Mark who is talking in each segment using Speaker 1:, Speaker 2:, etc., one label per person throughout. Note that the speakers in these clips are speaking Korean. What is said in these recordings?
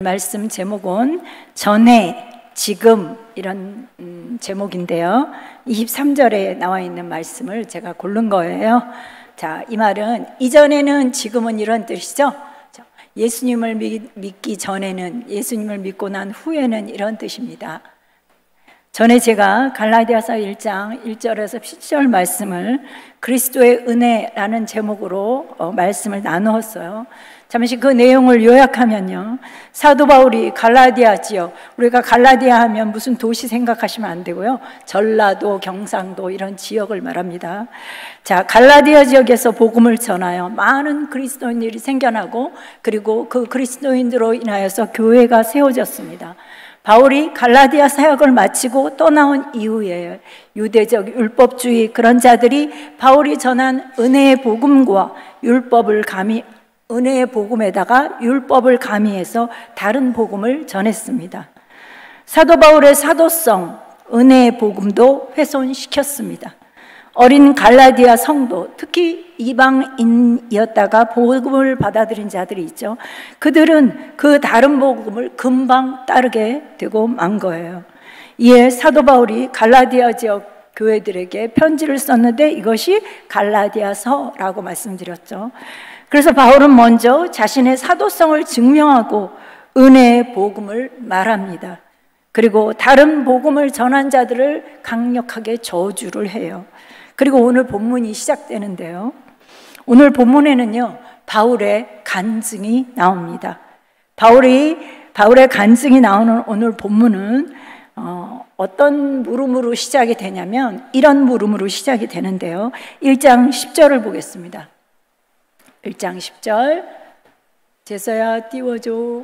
Speaker 1: 말씀 제목은 전에, 지금 이런 제목인데요. 23절에 나와 있는 말씀을 제가 고른 거예요. 자, 이 말은 이전에는, 지금은 이런 뜻이죠. 예수님을 믿기 전에는, 예수님을 믿고 난 후에는 이런 뜻입니다. 전에 제가 갈라디아서 1장 1절에서 10절 말씀을 그리스도의 은혜라는 제목으로 말씀을 나누었어요. 잠시 그 내용을 요약하면요, 사도 바울이 갈라디아 지역, 우리가 갈라디아 하면 무슨 도시 생각하시면 안 되고요, 전라도, 경상도 이런 지역을 말합니다. 자, 갈라디아 지역에서 복음을 전하여 많은 그리스도인들이 생겨나고, 그리고 그 그리스도인들로 인하여서 교회가 세워졌습니다. 바울이 갈라디아 사역을 마치고 떠나온 이후에 유대적 율법주의 그런 자들이 바울이 전한 은혜의 복음과 율법을 은혜의 복음에다가 율법을 가미해서 다른 복음을 전했습니다. 사도 바울의 사도성, 은혜의 복음도 훼손시켰습니다. 어린 갈라디아 성도, 특히 이방인이었다가 복음을 받아들인 자들이 있죠. 그들은 그 다른 복음을 금방 따르게 되고 만 거예요. 이에 사도 바울이 갈라디아 지역 교회들에게 편지를 썼는데 이것이 갈라디아서라고 말씀드렸죠. 그래서 바울은 먼저 자신의 사도성을 증명하고 은혜의 복음을 말합니다. 그리고 다른 복음을 전한 자들을 강력하게 저주를 해요. 그리고 오늘 본문이 시작되는데요, 오늘 본문에는요, 바울의 간증이 나옵니다. 바울의 간증이 나오는 오늘 본문은 어떤 물음으로 시작이 되냐면 이런 물음으로 시작이 되는데요, 1장 10절을 보겠습니다. 1장 10절, 제서야 띄워줘.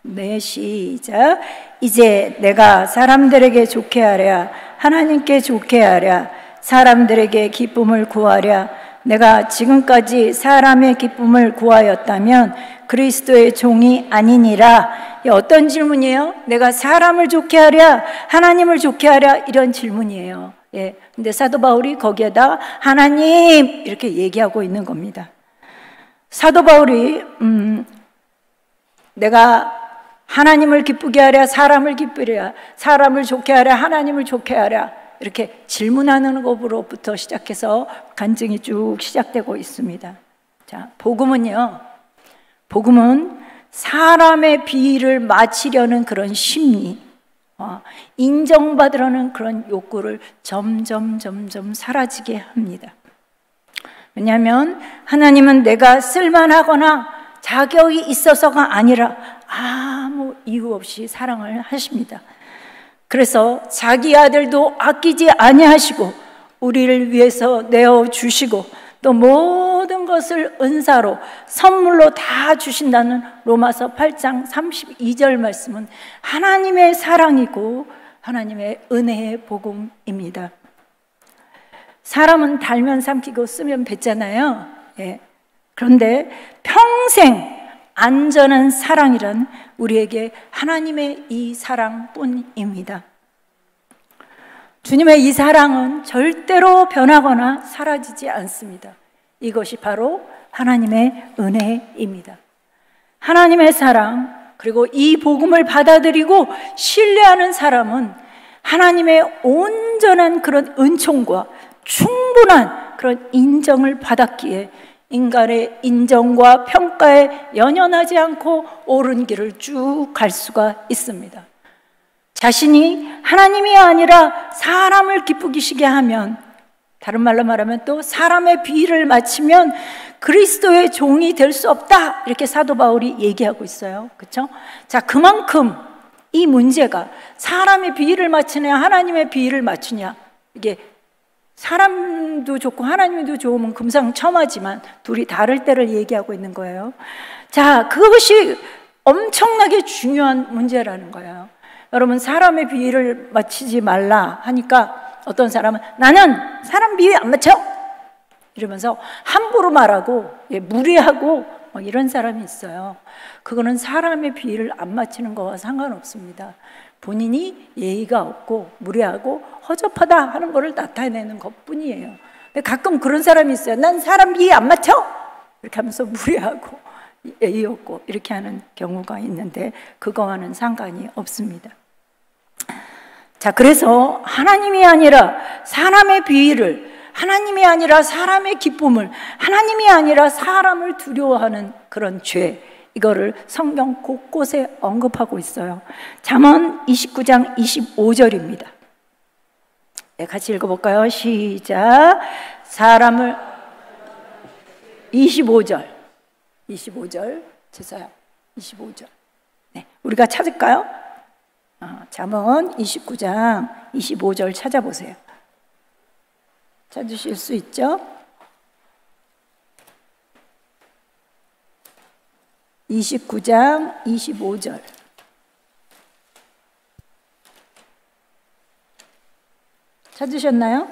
Speaker 1: 네, 시작. 이제 내가 사람들에게 좋게 하랴, 하나님께 좋게 하랴, 사람들에게 기쁨을 구하랴. 내가 지금까지 사람의 기쁨을 구하였다면 그리스도의 종이 아니니라. 어떤 질문이에요? 내가 사람을 좋게 하랴, 하나님을 좋게 하랴, 이런 질문이에요. 예. 근데 사도 바울이 거기에다 하나님 이렇게 얘기하고 있는 겁니다. 사도 바울이 내가 하나님을 기쁘게 하랴, 사람을 기쁘랴, 사람을 좋게 하랴, 하나님을 좋게 하랴, 이렇게 질문하는 것으로부터 시작해서 간증이 쭉 시작되고 있습니다. 자, 복음은 사람의 비위를 맞추려는 그런 심리, 인정받으려는 그런 욕구를 점점 사라지게 합니다. 왜냐하면 하나님은 내가 쓸만하거나 자격이 있어서가 아니라 아무 이유 없이 사랑을 하십니다. 그래서 자기 아들도 아끼지 아니하시고 우리를 위해서 내어주시고 또 모든 것을 은사로 선물로 다 주신다는 로마서 8장 32절 말씀은 하나님의 사랑이고 하나님의 은혜의 복음입니다. 사람은 달면 삼키고 쓰면 뱉잖아요. 예. 그런데 평생 안전한 사랑이란 우리에게 하나님의 이 사랑뿐입니다. 주님의 이 사랑은 절대로 변하거나 사라지지 않습니다. 이것이 바로 하나님의 은혜입니다. 하나님의 사랑, 그리고 이 복음을 받아들이고 신뢰하는 사람은 하나님의 온전한 그런 은총과 충분한 그런 인정을 받았기에 인간의 인정과 평가에 연연하지 않고 옳은 길을 쭉 갈 수가 있습니다. 자신이 하나님이 아니라 사람을 기쁘시게 하면, 다른 말로 말하면 또 사람의 비위를 맞추면 그리스도의 종이 될 수 없다, 이렇게 사도 바울이 얘기하고 있어요. 그렇죠? 자, 그만큼 이 문제가 사람의 비위를 맞추냐 하나님의 비위를 맞추냐, 이게 사람도 좋고 하나님도 좋으면 금상첨화지만 둘이 다를 때를 얘기하고 있는 거예요. 자, 그것이 엄청나게 중요한 문제라는 거예요. 여러분, 사람의 비위를 맞추지 말라 하니까 어떤 사람은 나는 사람 비위 안 맞춰! 이러면서 함부로 말하고 무례하고 이런 사람이 있어요. 그거는 사람의 비위를 안 맞추는 거와 상관없습니다. 본인이 예의가 없고 무례하고 허접하다 하는 것을 나타내는 것뿐이에요. 근데 가끔 그런 사람이 있어요. 난 사람 비위 안 맞춰! 이렇게 하면서 무례하고 A였고 이렇게 하는 경우가 있는데 그거와는 상관이 없습니다. 자, 그래서 하나님이 아니라 사람의 비위를, 하나님이 아니라 사람의 기쁨을, 하나님이 아니라 사람을 두려워하는 그런 죄, 이거를 성경 곳곳에 언급하고 있어요. 잠언 29장 25절입니다. 네, 같이 읽어볼까요? 시작. 사람을 25절 제사야 25절. 네, 우리가 찾을까요? 잠언 29장 25절 찾아보세요. 찾으실 수 있죠? 29장 25절. 찾으셨나요?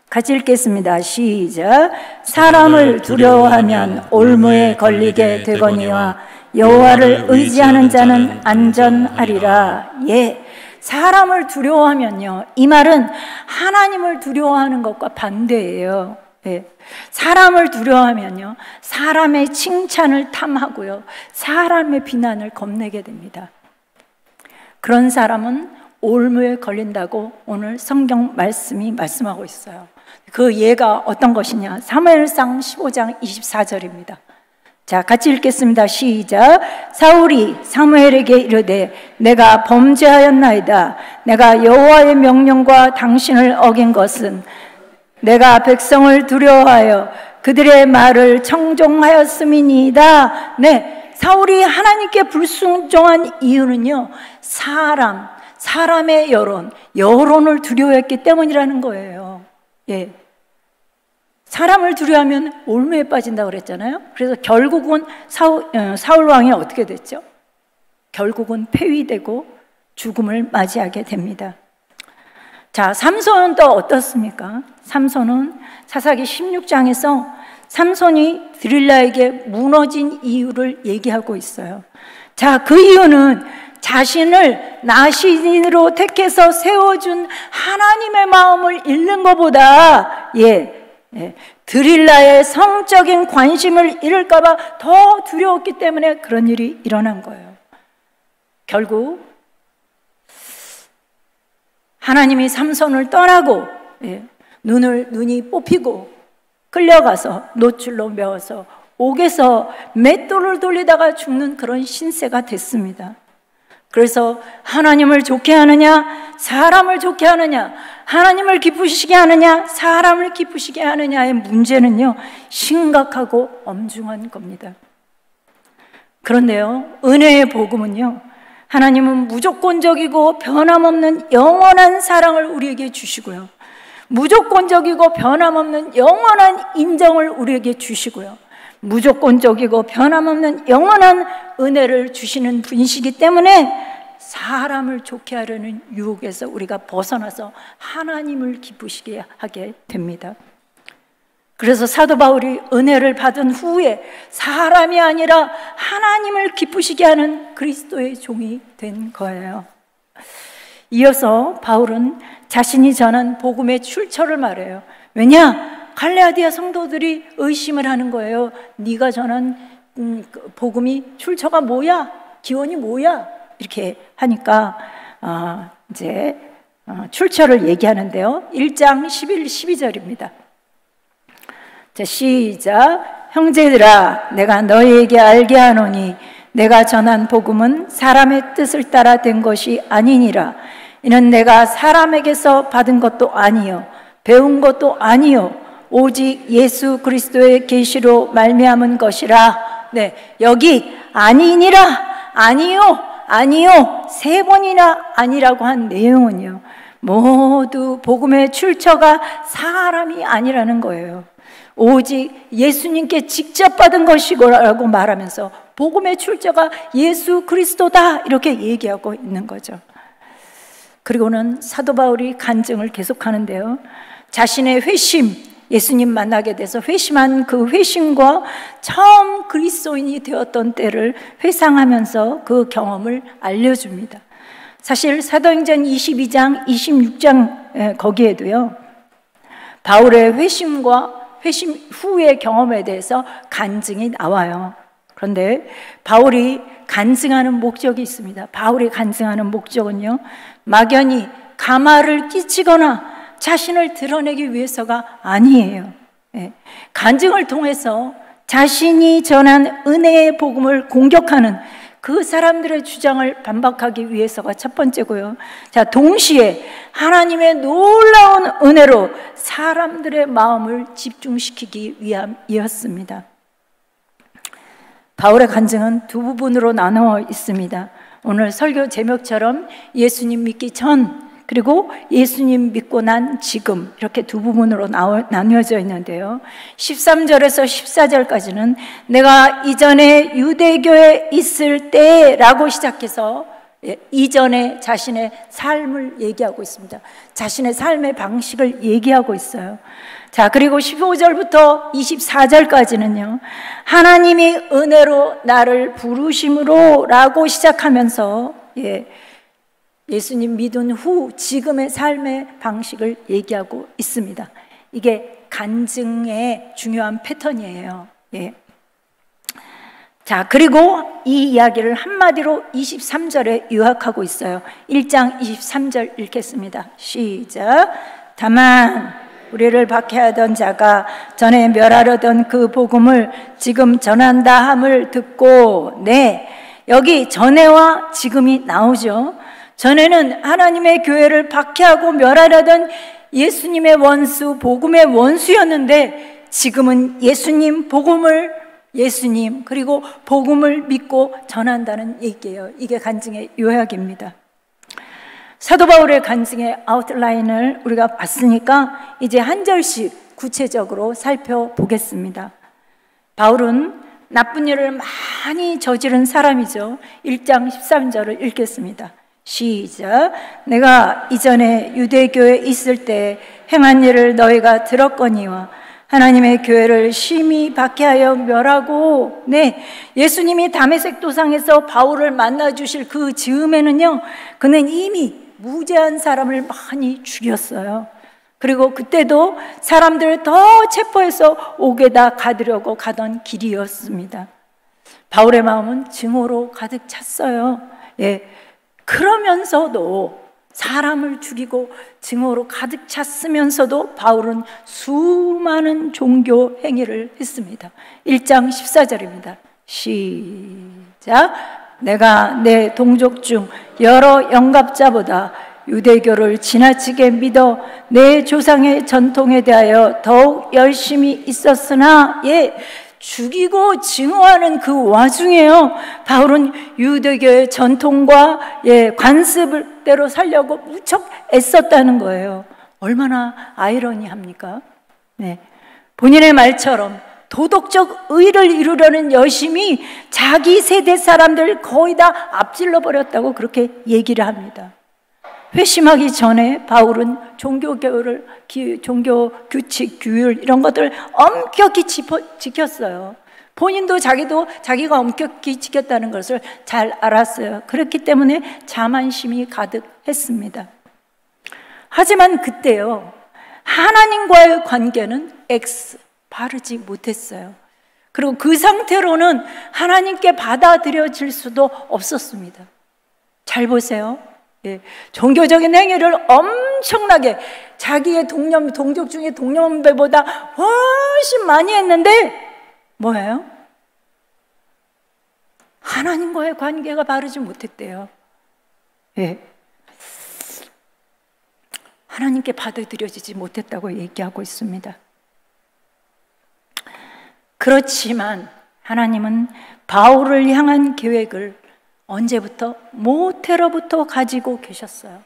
Speaker 1: 같이 읽겠습니다. 시작. 사람을 두려워하면 올무에 걸리게 되거니와 여호와를 의지하는 자는 안전하리라. 예, 사람을 두려워하면요, 이 말은 하나님을 두려워하는 것과 반대예요. 예, 사람을 두려워하면요, 사람의 칭찬을 탐하고요, 사람의 비난을 겁내게 됩니다. 그런 사람은 올무에 걸린다고 오늘 성경 말씀이 말씀하고 있어요. 그 예가 어떤 것이냐? 사무엘상 15장 24절입니다. 자, 같이 읽겠습니다. 시작. 사울이 사무엘에게 이르되 내가 범죄하였나이다. 내가 여호와의 명령과 당신을 어긴 것은 내가 백성을 두려워하여 그들의 말을 청종하였음이니이다. 네, 사울이 하나님께 불순종한 이유는요, 사람의 여론을 두려워했기 때문이라는 거예요. 예. 사람을 두려워하면 올무에 빠진다고 그랬잖아요. 그래서 결국은 사울 왕이 어떻게 됐죠? 결국은 폐위되고 죽음을 맞이하게 됩니다. 자, 삼손은 또 어떻습니까? 삼손은 사사기 16장에서 삼손이 드릴라에게 무너진 이유를 얘기하고 있어요. 자, 그 이유는 자신을 나신으로 택해서 세워준 하나님의 마음을 잃는 것보다 드릴라의 성적인 관심을 잃을까봐 더 두려웠기 때문에 그런 일이 일어난 거예요. 결국 하나님이 삼손을 떠나고 눈이 뽑히고 끌려가서 노출로 메어서 옥에서 맷돌을 돌리다가 죽는 그런 신세가 됐습니다. 그래서 하나님을 좋게 하느냐, 사람을 좋게 하느냐, 하나님을 기쁘시게 하느냐, 사람을 기쁘시게 하느냐의 문제는요, 심각하고 엄중한 겁니다. 그런데요, 은혜의 복음은요, 하나님은 무조건적이고 변함없는 영원한 사랑을 우리에게 주시고요, 무조건적이고 변함없는 영원한 인정을 우리에게 주시고요, 무조건적이고 변함없는 영원한 은혜를 주시는 분이시기 때문에 사람을 좋게 하려는 유혹에서 우리가 벗어나서 하나님을 기쁘시게 하게 됩니다. 그래서 사도 바울이 은혜를 받은 후에 사람이 아니라 하나님을 기쁘시게 하는 그리스도의 종이 된 거예요. 이어서 바울은 자신이 전한 복음의 출처를 말해요. 왜냐? 갈라디아 성도들이 의심을 하는 거예요. 네가 전한 복음이 출처가 뭐야? 기원이 뭐야? 이렇게 하니까 이제 출처를 얘기하는데요. 1장 11, 12절입니다. 자, 시작. 형제들아, 내가 너희에게 알게 하노니 내가 전한 복음은 사람의 뜻을 따라 된 것이 아니니라. 이는 내가 사람에게서 받은 것도 아니요 배운 것도 아니요 오직 예수 그리스도의 계시로 말미암은 것이라. 네, 여기 아니니라, 아니요 세 번이나 아니라고 한 내용은요, 모두 복음의 출처가 사람이 아니라는 거예요. 오직 예수님께 직접 받은 것이라고 말하면서 복음의 출처가 예수 그리스도다, 이렇게 얘기하고 있는 거죠. 그리고는 사도 바울이 간증을 계속하는데요, 자신의 회심, 예수님 만나게 돼서 회심한 그 회심과 처음 그리스도인이 되었던 때를 회상하면서 그 경험을 알려줍니다. 사실 사도행전 22장, 26장 거기에도요, 바울의 회심과 회심 후의 경험에 대해서 간증이 나와요. 그런데 바울이 간증하는 목적이 있습니다. 바울이 간증하는 목적은요, 막연히 가마를 끼치거나 자신을 드러내기 위해서가 아니에요. 간증을 통해서 자신이 전한 은혜의 복음을 공격하는 그 사람들의 주장을 반박하기 위해서가 첫 번째고요. 자, 동시에 하나님의 놀라운 은혜로 사람들의 마음을 집중시키기 위함이었습니다. 바울의 간증은 두 부분으로 나누어 있습니다. 오늘 설교 제목처럼 예수님 믿기 전, 그리고 예수님 믿고 난 지금, 이렇게 두 부분으로 나뉘어져 있는데요. 13절에서 14절까지는 내가 이전에 유대교에 있을 때라고 시작해서 이전에 자신의 삶을 얘기하고 있습니다. 자신의 삶의 방식을 얘기하고 있어요. 자, 그리고 15절부터 24절까지는요, 하나님이 은혜로 나를 부르심으로 라고 시작하면서 예수님 믿은 후 지금의 삶의 방식을 얘기하고 있습니다. 이게 간증의 중요한 패턴이에요. 자, 그리고 이 이야기를 한마디로 23절에 요약하고 있어요. 1장 23절 읽겠습니다. 시작. 다만 우리를 박해하던 자가 전에 멸하려던 그 복음을 지금 전한다 함을 듣고, 여기 전에와 지금이 나오죠. 전에는 하나님의 교회를 박해하고 멸하려던 예수님의 원수, 복음의 원수였는데, 지금은 예수님 그리고 복음을 믿고 전한다는 얘기예요. 이게 간증의 요약입니다. 사도 바울의 간증의 아웃라인을 우리가 봤으니까 이제 한 절씩 구체적으로 살펴보겠습니다. 바울은 나쁜 일을 많이 저지른 사람이죠. 1장 13절을 읽겠습니다. 시작. 내가 이전에 유대교에 있을 때 행한 일을 너희가 들었거니와 하나님의 교회를 심히 박해하여 멸하고, 예수님이 다메섹 도상에서 바울을 만나주실 그 즈음에는요, 그는 이미 무죄한 사람을 많이 죽였어요. 그리고 그때도 사람들을 더 체포해서 옥에다 가두려고 가던 길이었습니다. 바울의 마음은 증오로 가득 찼어요. 그러면서도 사람을 죽이고 증오로 가득 찼으면서도 바울은 수많은 종교 행위를 했습니다. 1장 14절입니다. 시작. 내가 내 동족 중 여러 영갑자보다 유대교를 지나치게 믿어 내 조상의 전통에 대하여 더욱 열심히 있었으나, 죽이고 증오하는 그 와중에요, 바울은 유대교의 전통과 관습대로 살려고 무척 애썼다는 거예요. 얼마나 아이러니합니까? 본인의 말처럼 도덕적 의를 이루려는 열심이 자기 세대 사람들 거의 다 앞질러 버렸다고 그렇게 얘기를 합니다. 회심하기 전에 바울은 종교 규칙, 규율 이런 것들을 엄격히 지켰어요. 본인도 자기가 엄격히 지켰다는 것을 잘 알았어요. 그렇기 때문에 자만심이 가득했습니다. 하지만 그때요, 하나님과의 관계는 바르지 못했어요. 그리고 그 상태로는 하나님께 받아들여질 수도 없었습니다. 잘 보세요. 종교적인 행위를 엄청나게 자기의 동족 중에 동년배보다 훨씬 많이 했는데 뭐예요? 하나님과의 관계가 바르지 못했대요. 하나님께 받아들여지지 못했다고 얘기하고 있습니다. 그렇지만 하나님은 바울을 향한 계획을 언제부터? 모태로부터 가지고 계셨어요.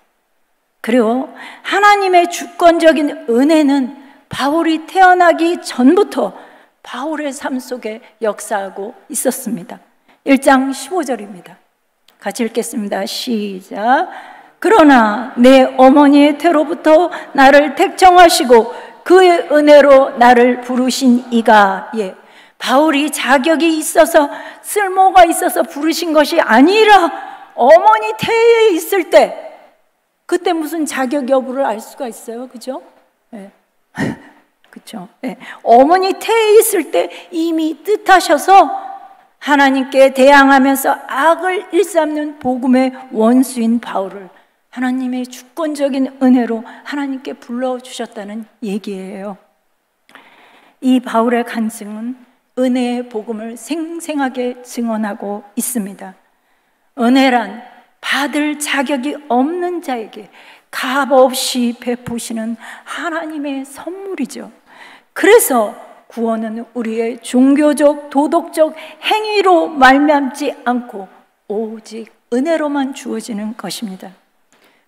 Speaker 1: 그리고 하나님의 주권적인 은혜는 바울이 태어나기 전부터 바울의 삶 속에 역사하고 있었습니다. 1장 15절입니다. 같이 읽겠습니다. 시작. 그러나 내 어머니의 태로부터 나를 택정하시고 그의 은혜로 나를 부르신 이가, 바울이 자격이 있어서 쓸모가 있어서 부르신 것이 아니라 어머니 태에 있을 때, 그때 무슨 자격 여부를 알 수가 있어요. 그죠? 그렇죠? 예. 어머니 태에 있을 때 이미 뜻하셔서 하나님께 대항하면서 악을 일삼는 복음의 원수인 바울을 하나님의 주권적인 은혜로 하나님께 불러주셨다는 얘기예요. 이 바울의 간증은 은혜의 복음을 생생하게 증언하고 있습니다. 은혜란 받을 자격이 없는 자에게 값없이 베푸시는 하나님의 선물이죠. 그래서 구원은 우리의 종교적, 도덕적 행위로 말미암지 않고 오직 은혜로만 주어지는 것입니다.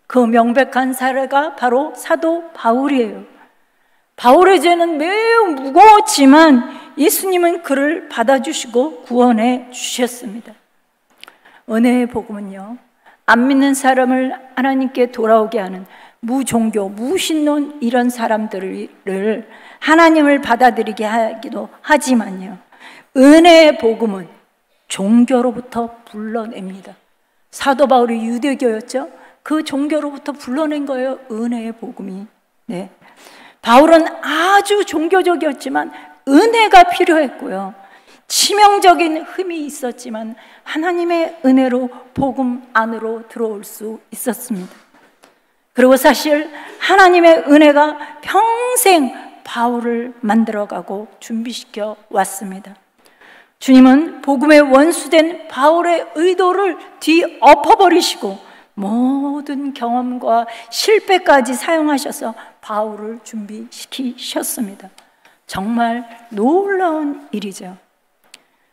Speaker 1: 그 명백한 사례가 바로 사도 바울이에요. 바울의 죄는 매우 무거웠지만 예수님은 그를 받아주시고 구원해 주셨습니다. 은혜의 복음은요, 안 믿는 사람을 하나님께 돌아오게 하는 무종교, 무신론 이런 사람들을 하나님을 받아들이게 하기도 하지만요, 은혜의 복음은 종교로부터 불러냅니다. 사도 바울이 유대교였죠. 그 종교로부터 불러낸 거예요, 은혜의 복음이. 네. 바울은 아주 종교적이었지만 은혜가 필요했고요, 치명적인 흠이 있었지만 하나님의 은혜로 복음 안으로 들어올 수 있었습니다. 그리고 사실 하나님의 은혜가 평생 바울을 만들어가고 준비시켜 왔습니다. 주님은 복음의 원수된 바울의 의도를 뒤엎어버리시고 모든 경험과 실패까지 사용하셔서 바울을 준비시키셨습니다. 정말 놀라운 일이죠.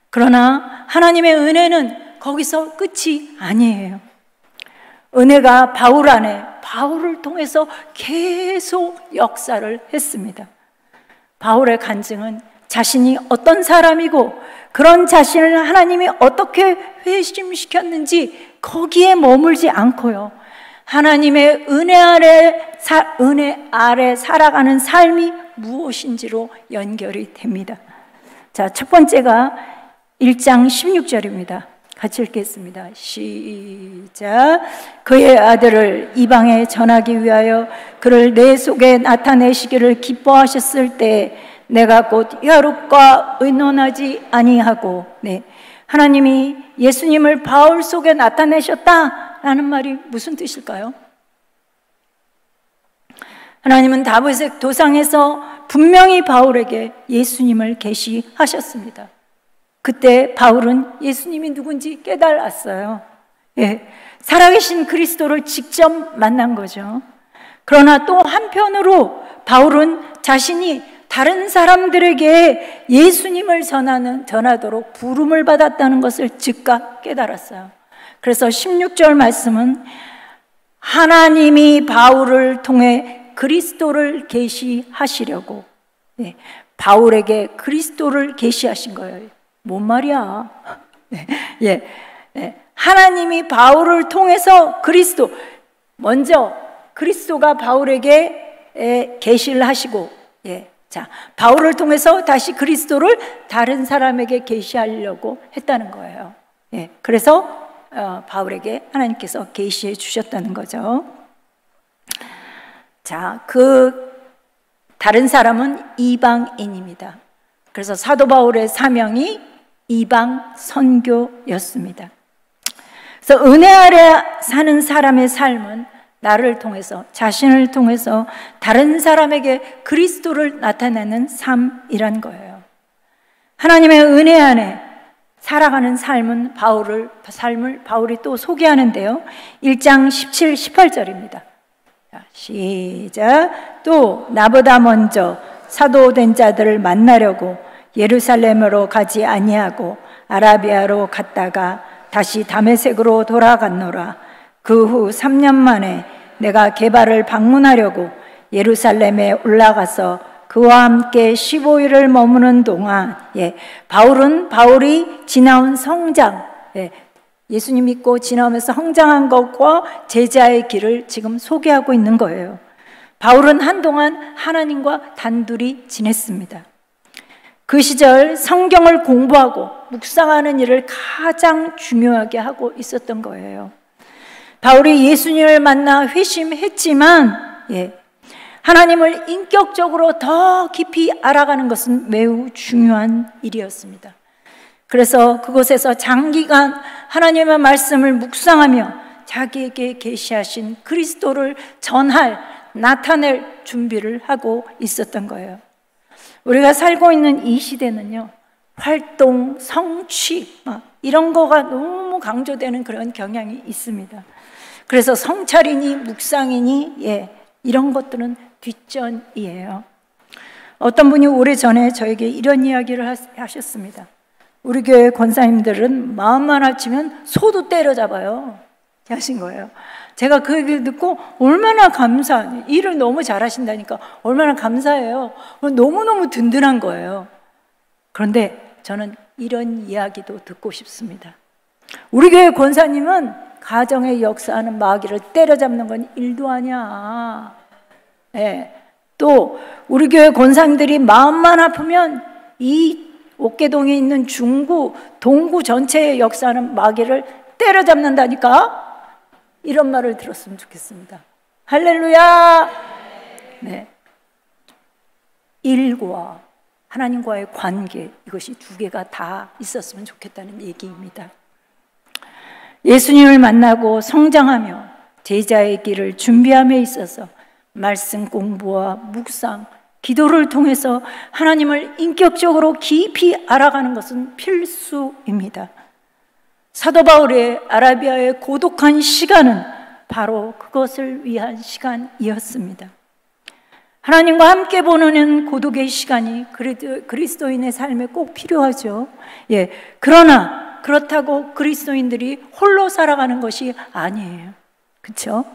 Speaker 1: 그러나 하나님의 은혜는 거기서 끝이 아니에요. 은혜가 바울 안에, 바울을 통해서 계속 역사를 했습니다. 바울의 간증은 자신이 어떤 사람이고 그런 자신을 하나님이 어떻게 회심시켰는지 거기에 머물지 않고요, 하나님의 은혜 아래 살아가는 삶이 무엇인지로 연결이 됩니다. 자, 첫 번째가 1장 16절입니다. 같이 읽겠습니다. 시작. 그의 아들을 이방에 전하기 위하여 그를 내 속에 나타내시기를 기뻐하셨을 때 내가 곧 혈육과 의논하지 아니하고. 네, 하나님이 예수님을 바울 속에 나타내셨다라는 말이 무슨 뜻일까요? 하나님은 다윗의 도상에서 분명히 바울에게 예수님을 계시하셨습니다. 그때 바울은 예수님이 누군지 깨달았어요. 예, 살아계신 그리스도를 직접 만난 거죠. 그러나 또 한편으로 바울은 자신이 다른 사람들에게 예수님을 전하도록 부름을 받았다는 것을 즉각 깨달았어요. 그래서 16절 말씀은 하나님이 바울을 통해 그리스도를 계시하시려고, 네, 바울에게 그리스도를 계시하신 거예요. 뭔 말이야? 예, 예, 하나님이 바울을 통해서 그리스도, 먼저 그리스도가 바울에게 계시를 하시고, 예, 자, 바울을 통해서 다시 그리스도를 다른 사람에게 계시하려고 했다는 거예요. 예, 그래서 바울에게 하나님께서 계시해 주셨다는 거죠. 자, 그 다른 사람은 이방인입니다. 그래서 사도 바울의 사명이 이방 선교였습니다. 그래서 은혜 아래 사는 사람의 삶은 나를 통해서, 자신을 통해서 다른 사람에게 그리스도를 나타내는 삶이란 거예요. 하나님의 은혜 안에 살아가는 삶은 삶을 바울이 또 소개하는데요. 1장 17, 18절입니다. 시작. 또 나보다 먼저 사도된 자들을 만나려고 예루살렘으로 가지 아니하고 아라비아로 갔다가 다시 다메섹으로 돌아갔노라. 그 후 3년 만에 내가 게바를 방문하려고 예루살렘에 올라가서 그와 함께 15일을 머무는 동안, 예, 바울이 지나온 성장, 예, 예수님 믿고 지나오면서 성장한 것과 제자의 길을 지금 소개하고 있는 거예요. 바울은 한동안 하나님과 단둘이 지냈습니다. 그 시절 성경을 공부하고 묵상하는 일을 가장 중요하게 하고 있었던 거예요. 바울이 예수님을 만나 회심했지만, 예, 하나님을 인격적으로 더 깊이 알아가는 것은 매우 중요한 일이었습니다. 그래서 그곳에서 장기간 하나님의 말씀을 묵상하며 자기에게 계시하신 그리스도를 전할, 나타낼 준비를 하고 있었던 거예요. 우리가 살고 있는 이 시대는요, 활동, 성취 이런 거가 너무 강조되는 그런 경향이 있습니다. 그래서 성찰이니 묵상이니 이런 것들은 뒷전이에요. 어떤 분이 오래전에 저에게 이런 이야기를 하셨습니다. 우리 교회 권사님들은 마음만 합치면 소도 때려잡아요 하신 거예요. 제가 그 얘기를 듣고 얼마나 감사하니, 일을 너무 잘하신다니까 얼마나 감사해요. 너무너무 든든한 거예요. 그런데 저는 이런 이야기도 듣고 싶습니다. 우리 교회 권사님은 가정에 역사하는 마귀를 때려잡는 건 일도 아니야. 또 우리 교회 권사님들이 마음만 아프면 이 옥계동에 있는 중구, 동구 전체에 역사하는 마귀를 때려잡는다니까? 이런 말을 들었으면 좋겠습니다. 할렐루야! 일과 하나님과의 관계, 이것이 두 개가 다 있었으면 좋겠다는 얘기입니다. 예수님을 만나고 성장하며 제자의 길을 준비함에 있어서 말씀 공부와 묵상, 기도를 통해서 하나님을 인격적으로 깊이 알아가는 것은 필수입니다. 사도 바울의 아라비아의 고독한 시간은 바로 그것을 위한 시간이었습니다. 하나님과 함께 보내는 고독의 시간이 그리스도인의 삶에 꼭 필요하죠. 그러나 그렇다고 그리스도인들이 홀로 살아가는 것이 아니에요. 그렇죠?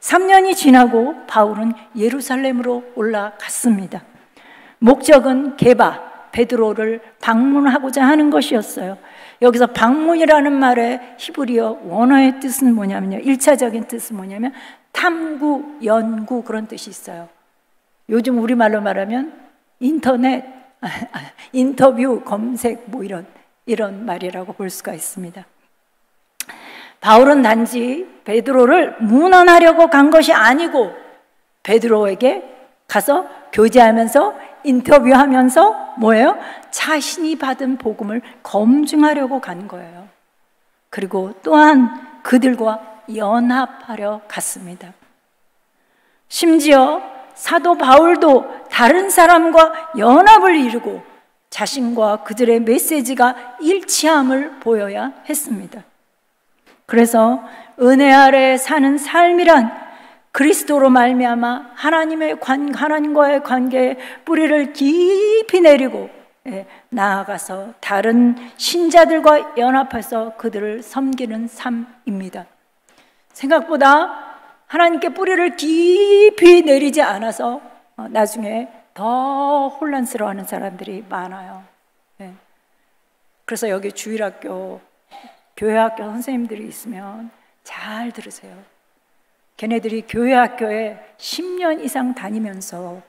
Speaker 1: 3년이 지나고 바울은 예루살렘으로 올라갔습니다. 목적은 게바, 베드로를 방문하고자 하는 것이었어요. 여기서 방문이라는 말의 히브리어 원어의 뜻은 뭐냐면요, 1차적인 뜻은 뭐냐면 탐구, 연구, 그런 뜻이 있어요. 요즘 우리말로 말하면 인터넷, 인터뷰, 검색 이런 말이라고 볼 수가 있습니다. 바울은 단지 베드로를 문안하려고 간 것이 아니고 베드로에게 가서 교제하면서 인터뷰하면서 뭐예요? 자신이 받은 복음을 검증하려고 간 거예요. 그리고 또한 그들과 연합하려 갔습니다. 심지어 사도 바울도 다른 사람과 연합을 이루고 자신과 그들의 메시지가 일치함을 보여야 했습니다. 그래서 은혜 아래 사는 삶이란 그리스도로 말미암아 하나님과의 관계에 뿌리를 깊이 내리고 나아가서 다른 신자들과 연합해서 그들을 섬기는 삶입니다. 생각보다 하나님께 뿌리를 깊이 내리지 않아서 나중에 더 혼란스러워하는 사람들이 많아요. 그래서 여기 주일학교, 교회학교 선생님들이 있으면 잘 들으세요. 걔네들이 교회학교에 10년 이상 다니면서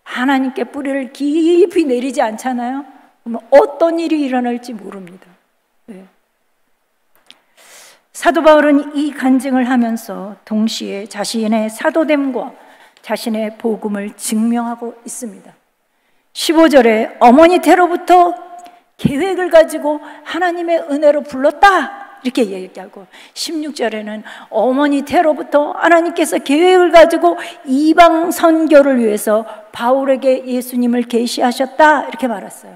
Speaker 1: 하나님께 뿌리를 깊이 내리지 않잖아요. 그러면 어떤 일이 일어날지 모릅니다. 사도 바울은 이 간증을 하면서 동시에 자신의 사도됨과 자신의 복음을 증명하고 있습니다. 15절에 어머니 태로부터 계획을 가지고 하나님의 은혜로 불렀다 이렇게 얘기하고, 16절에는 어머니 태로부터 하나님께서 계획을 가지고 이방 선교를 위해서 바울에게 예수님을 계시하셨다 이렇게 말했어요.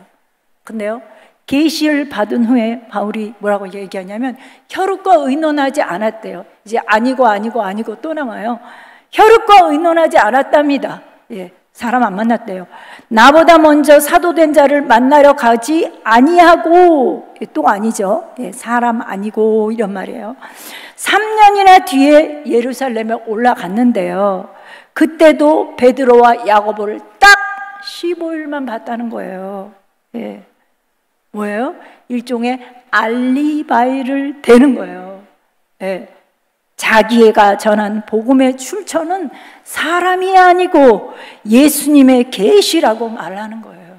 Speaker 1: 근데요, 계시를 받은 후에 바울이 뭐라고 얘기하냐면 혈육과 의논하지 않았대요. 이제 아니고 또 나와요. 혈육과 의논하지 않았답니다. 사람 안 만났대요. 나보다 먼저 사도된 자를 만나러 가지 아니하고, 또 아니죠. 사람 아니고 이런 말이에요. 3년이나 뒤에 예루살렘에 올라갔는데요. 그때도 베드로와 야고보를 딱 15일만 봤다는 거예요. 뭐예요? 일종의 알리바이를 대는 거예요. 자기가 전한 복음의 출처는 사람이 아니고 예수님의 계시라고 말하는 거예요.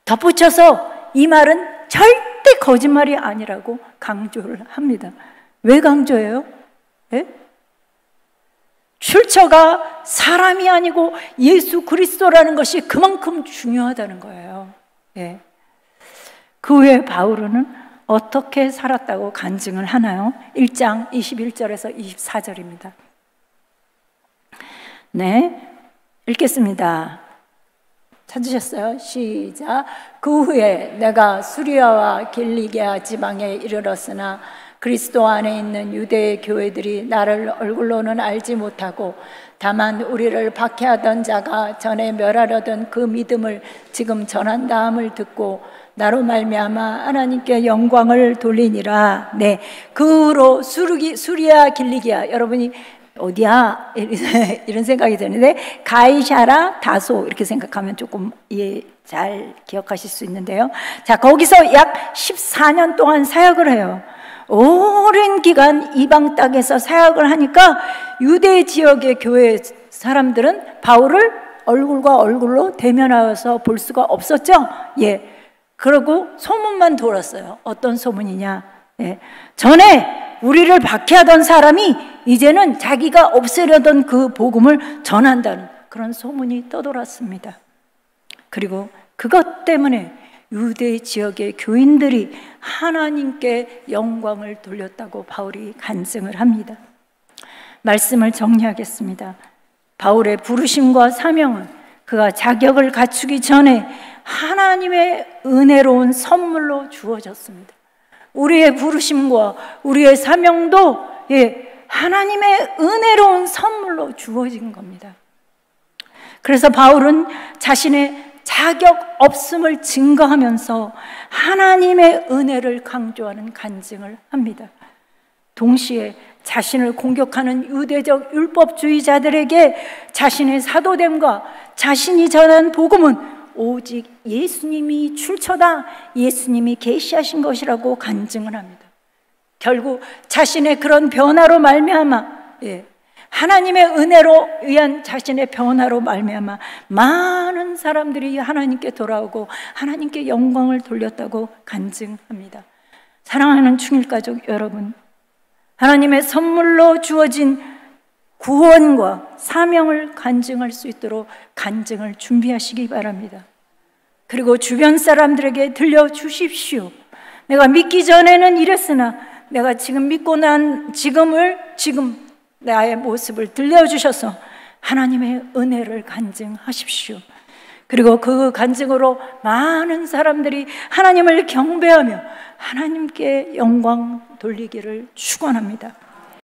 Speaker 1: 덧붙여서 이 말은 절대 거짓말이 아니라고 강조를 합니다. 왜 강조해요? 출처가 사람이 아니고 예수 그리스도라는 것이 그만큼 중요하다는 거예요. 예. 그 후에 바울은 어떻게 살았다고 간증을 하나요? 1장 21절에서 24절입니다. 네, 읽겠습니다. 찾으셨어요? 시작. 그 후에 내가 수리아와 길리기아 지방에 이르렀으나 그리스도 안에 있는 유대 교회들이 나를 얼굴로는 알지 못하고 다만 우리를 박해하던 자가 전에 멸하려던 그 믿음을 지금 전한다함을 듣고 나로 말미암아 하나님께 영광을 돌리니라. 네, 그 후로 수리아 길리기아, 여러분이 어디야? 이런 생각이 드는데 가이사라 다소 이렇게 생각하면 조금 잘 기억하실 수 있는데요. 자, 거기서 약 14년 동안 사역을 해요. 오랜 기간 이방 땅에서 사역을 하니까 유대 지역의 교회 사람들은 바울을 얼굴과 얼굴로 대면하여서 볼 수가 없었죠. 예. 그러고 소문만 돌았어요. 어떤 소문이냐? 예. 전에 우리를 박해하던 사람이 이제는 자기가 없애려던 그 복음을 전한다는 그런 소문이 떠돌았습니다. 그리고 그것 때문에 유대 지역의 교인들이 하나님께 영광을 돌렸다고 바울이 간증을 합니다. 말씀을 정리하겠습니다. 바울의 부르심과 사명은 그가 자격을 갖추기 전에 하나님의 은혜로운 선물로 주어졌습니다. 우리의 부르심과 우리의 사명도 하나님의 은혜로운 선물로 주어진 겁니다. 그래서 바울은 자신의 자격 없음을 증거하면서 하나님의 은혜를 강조하는 간증을 합니다. 동시에 자신을 공격하는 유대적 율법주의자들에게 자신의 사도됨과 자신이 전한 복음은 오직 예수님이 출처다, 예수님이 계시하신 것이라고 간증을 합니다. 결국 자신의 그런 변화로 말미암아 하나님의 은혜로 위한 자신의 변화로 말미암아 많은 사람들이 하나님께 돌아오고 하나님께 영광을 돌렸다고 간증합니다. 사랑하는 충일가족 여러분, 하나님의 선물로 주어진 구원과 사명을 간증할 수 있도록 간증을 준비하시기 바랍니다. 그리고 주변 사람들에게 들려주십시오. 내가 믿기 전에는 이랬으나 내가 지금 믿고 난 지금 나의 모습을 들려주셔서 하나님의 은혜를 간증하십시오. 그리고 그 간증으로 많은 사람들이 하나님을 경배하며 하나님께 영광 돌리기를 축원합니다.